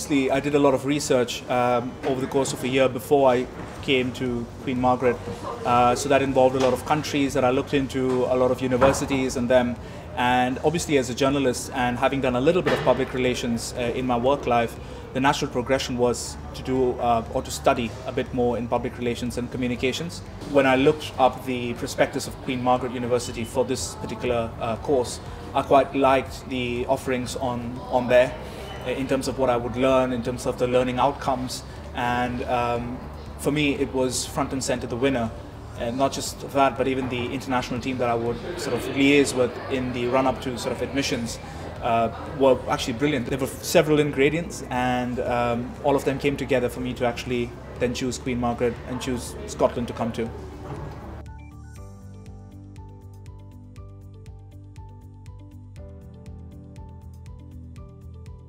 obviously I did a lot of research over the course of a year before I came to Queen Margaret. So that involved a lot of countries that I looked into, a lot of universities and them. And obviously as a journalist and having done a little bit of public relations in my work life, the natural progression was to do or to study a bit more in public relations and communications. When I looked up the prospectus of Queen Margaret University for this particular course, I quite liked the offerings on there in terms of what I would learn, in terms of the learning outcomes. And for me, it was front and center the winner. And not just that, but even the international team that I would sort of liaise with in the run-up to sort of admissions were actually brilliant. There were several ingredients, and all of them came together for me to actually then choose Queen Margaret and choose Scotland to come to.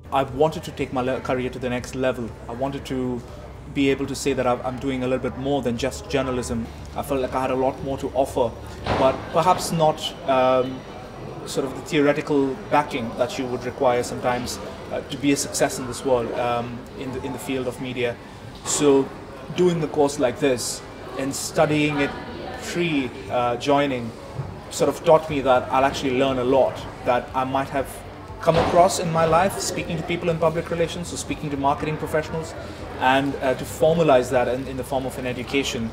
I wanted to take my career to the next level. I wanted to be able to say that I'm doing a little bit more than just journalism. I felt like I had a lot more to offer, but perhaps not sort of the theoretical backing that you would require sometimes to be a success in this world, in the field of media. So doing the course like this and studying it joining sort of taught me that I'll actually learn a lot that I might have come across in my life, speaking to people in public relations, or speaking to marketing professionals, and to formalize that in the form of an education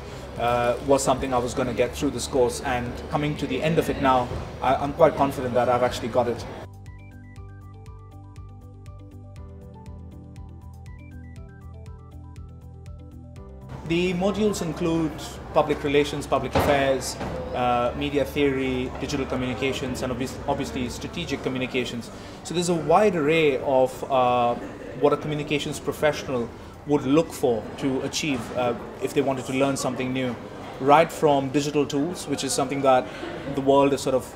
was something I was going to get through this course. And coming to the end of it now, I'm quite confident that I've actually got it. The modules include public relations, public affairs, media theory, digital communications, and obviously strategic communications. So there's a wide array of what a communications professional would look for to achieve if they wanted to learn something new. Right from digital tools, which is something that the world is sort of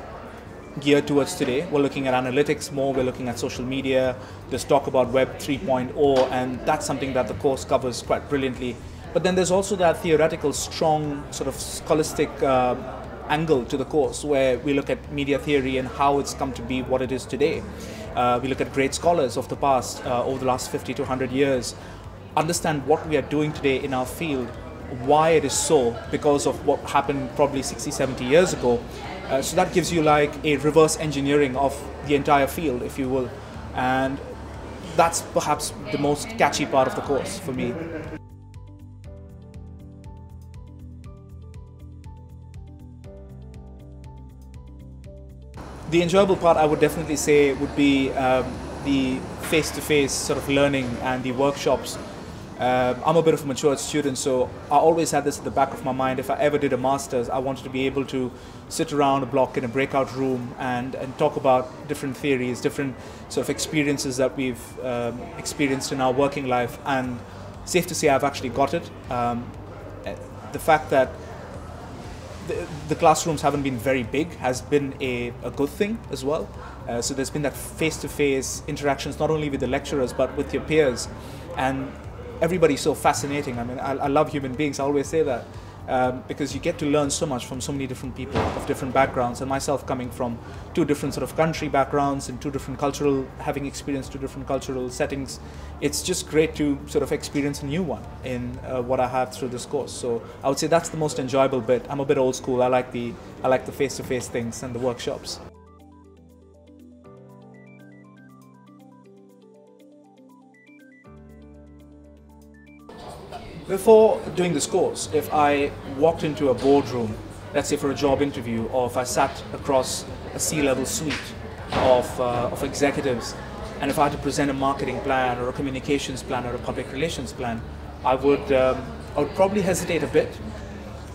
geared towards today. We're looking at analytics more, we're looking at social media, there's talk about Web 3.0, and that's something that the course covers quite brilliantly. But then there's also that theoretical, strong, sort of scholastic angle to the course, where we look at media theory and how it's come to be what it is today. We look at great scholars of the past, over the last 50 to 100 years, understand what we are doing today in our field, why it is so, because of what happened probably 60, 70 years ago. So that gives you like a reverse engineering of the entire field, if you will. And that's perhaps the most catchy part of the course for me. The enjoyable part, I would definitely say, would be the face-to-face sort of learning and the workshops. I'm a bit of a matured student, so I always had this at the back of my mind. If I ever did a master's, I wanted to be able to sit around a block in a breakout room and talk about different theories, different sort of experiences that we've experienced in our working life. And safe to say, I've actually got it. The fact that the classrooms haven't been very big has been a good thing as well. So there's been that face-to-face interactions, not only with the lecturers, but with your peers. And everybody's so fascinating. I mean, I love human beings, I always say that. Because you get to learn so much from so many different people of different backgrounds, and myself coming from two different sort of country backgrounds and having experienced two different cultural settings, it's just great to sort of experience a new one in what I have through this course. So I would say that's the most enjoyable bit. I'm a bit old school. I like the face-to-face things and the workshops. Before doing this course, if I walked into a boardroom, let's say for a job interview, or if I sat across a C-level suite of executives, and if I had to present a marketing plan or a communications plan or a public relations plan, I would probably hesitate a bit.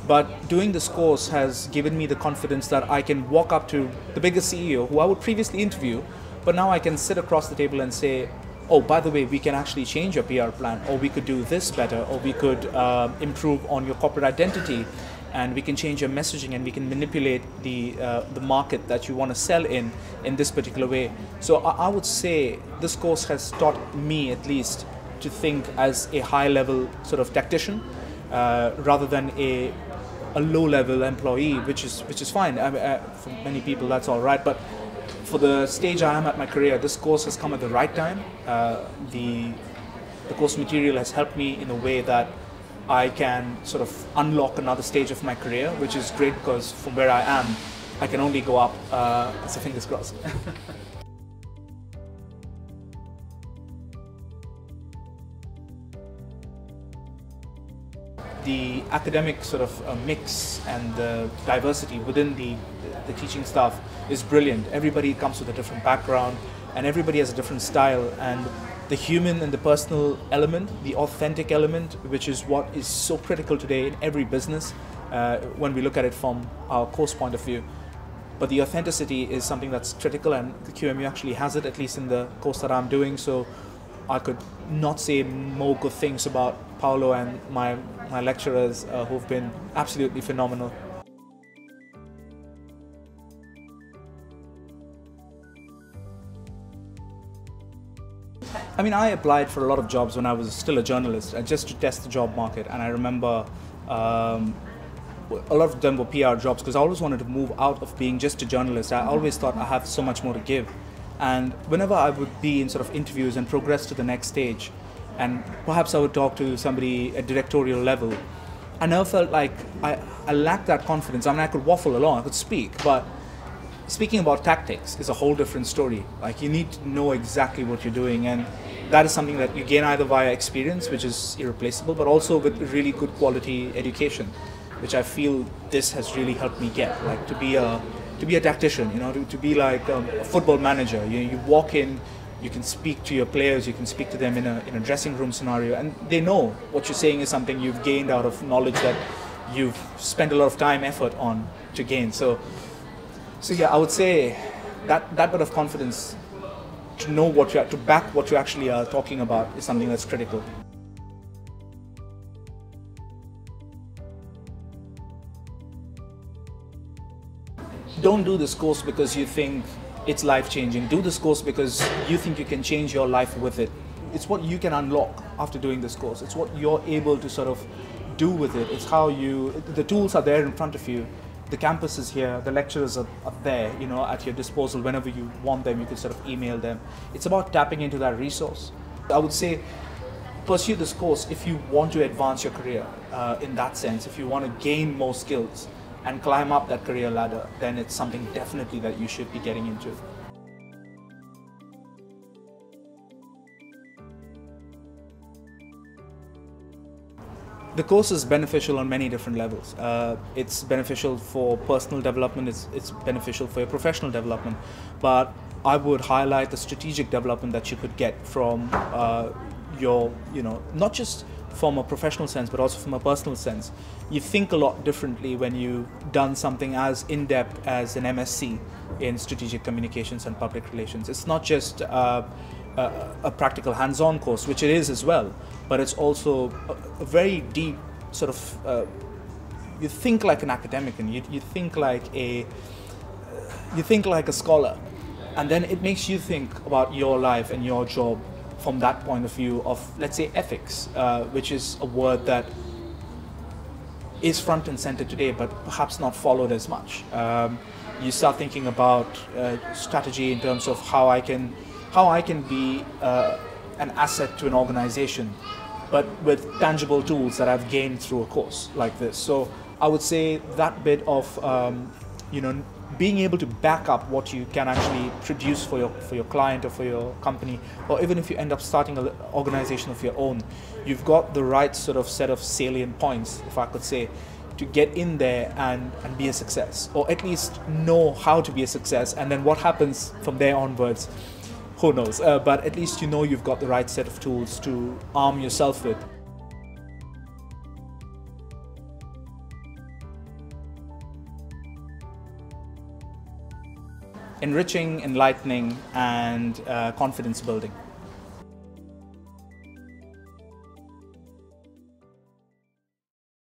But doing this course has given me the confidence that I can walk up to the biggest CEO who I would previously interview, but now I can sit across the table and say, oh, by the way, we can actually change your PR plan, or we could do this better, or we could improve on your corporate identity, and we can change your messaging, and we can manipulate the market that you want to sell in this particular way. So I would say this course has taught me, at least, to think as a high-level sort of tactician, rather than a low-level employee, which is fine. For many people, that's all right, but for the stage I am at my career, this course has come at the right time. The the course material has helped me in a way that I can sort of unlock another stage of my career, which is great because from where I am, I can only go up, so fingers crossed. The academic sort of mix and the diversity within the teaching staff is brilliant. Everybody comes with a different background and everybody has a different style, and the human and the personal element, the authentic element, which is what is so critical today in every business when we look at it from our course point of view. But the authenticity is something that's critical, and the QMU actually has it, at least in the course that I'm doing. So I could not say more good things about Paolo and my lecturers who've been absolutely phenomenal. I mean, I applied for a lot of jobs when I was still a journalist, just to test the job market, and I remember a lot of them were PR jobs because I always wanted to move out of being just a journalist. I always thought I have so much more to give. And whenever I would be in sort of interviews and progress to the next stage, and perhaps I would talk to somebody at directorial level, I never felt like I lacked that confidence. I mean, I could waffle along, I could speak, but speaking about tactics is a whole different story. Like, you need to know exactly what you're doing, and that is something that you gain either via experience, which is irreplaceable, but also with really good quality education, which I feel this has really helped me get. Like, to be a tactician, you know, to be like a football manager. You walk in, you can speak to your players, you can speak to them in a dressing room scenario, and they know what you're saying is something you've gained out of knowledge that you've spent a lot of time, effort on to gain. So yeah, I would say that bit of confidence to know to back what you actually are talking about is something that's critical. Don't do this course because you think it's life-changing. Do this course because you think you can change your life with it. It's what you can unlock after doing this course. It's what you're able to sort of do with it. It's how the tools are there in front of you. The campus is here, the lecturers are there, you know, at your disposal. Whenever you want them, you can sort of email them. It's about tapping into that resource. I would say pursue this course if you want to advance your career in that sense. If you want to gain more skills and climb up that career ladder, then it's something definitely that you should be getting into. The course is beneficial on many different levels. It's beneficial for personal development, it's beneficial for your professional development, but I would highlight the strategic development that you could get from not just from a professional sense, but also from a personal sense. You think a lot differently when you've done something as in-depth as an MSc in strategic communications and public relations. It's not just a practical hands-on course, which it is as well, but it's also a very deep sort of, you think like an academic, and you think like a scholar, and then it makes you think about your life and your job from that point of view of, let's say, ethics, which is a word that is front and center today, but perhaps not followed as much. You start thinking about strategy in terms of how I can be an asset to an organization, but with tangible tools that I've gained through a course like this. So I would say that bit of being able to back up what you can actually produce for your client or for your company, or even if you end up starting an organization of your own, you've got the right sort of set of salient points, if I could say, to get in there and be a success, or at least know how to be a success, and then what happens from there onwards, who knows, but at least you know you've got the right set of tools to arm yourself with. Enriching, enlightening, and confidence building.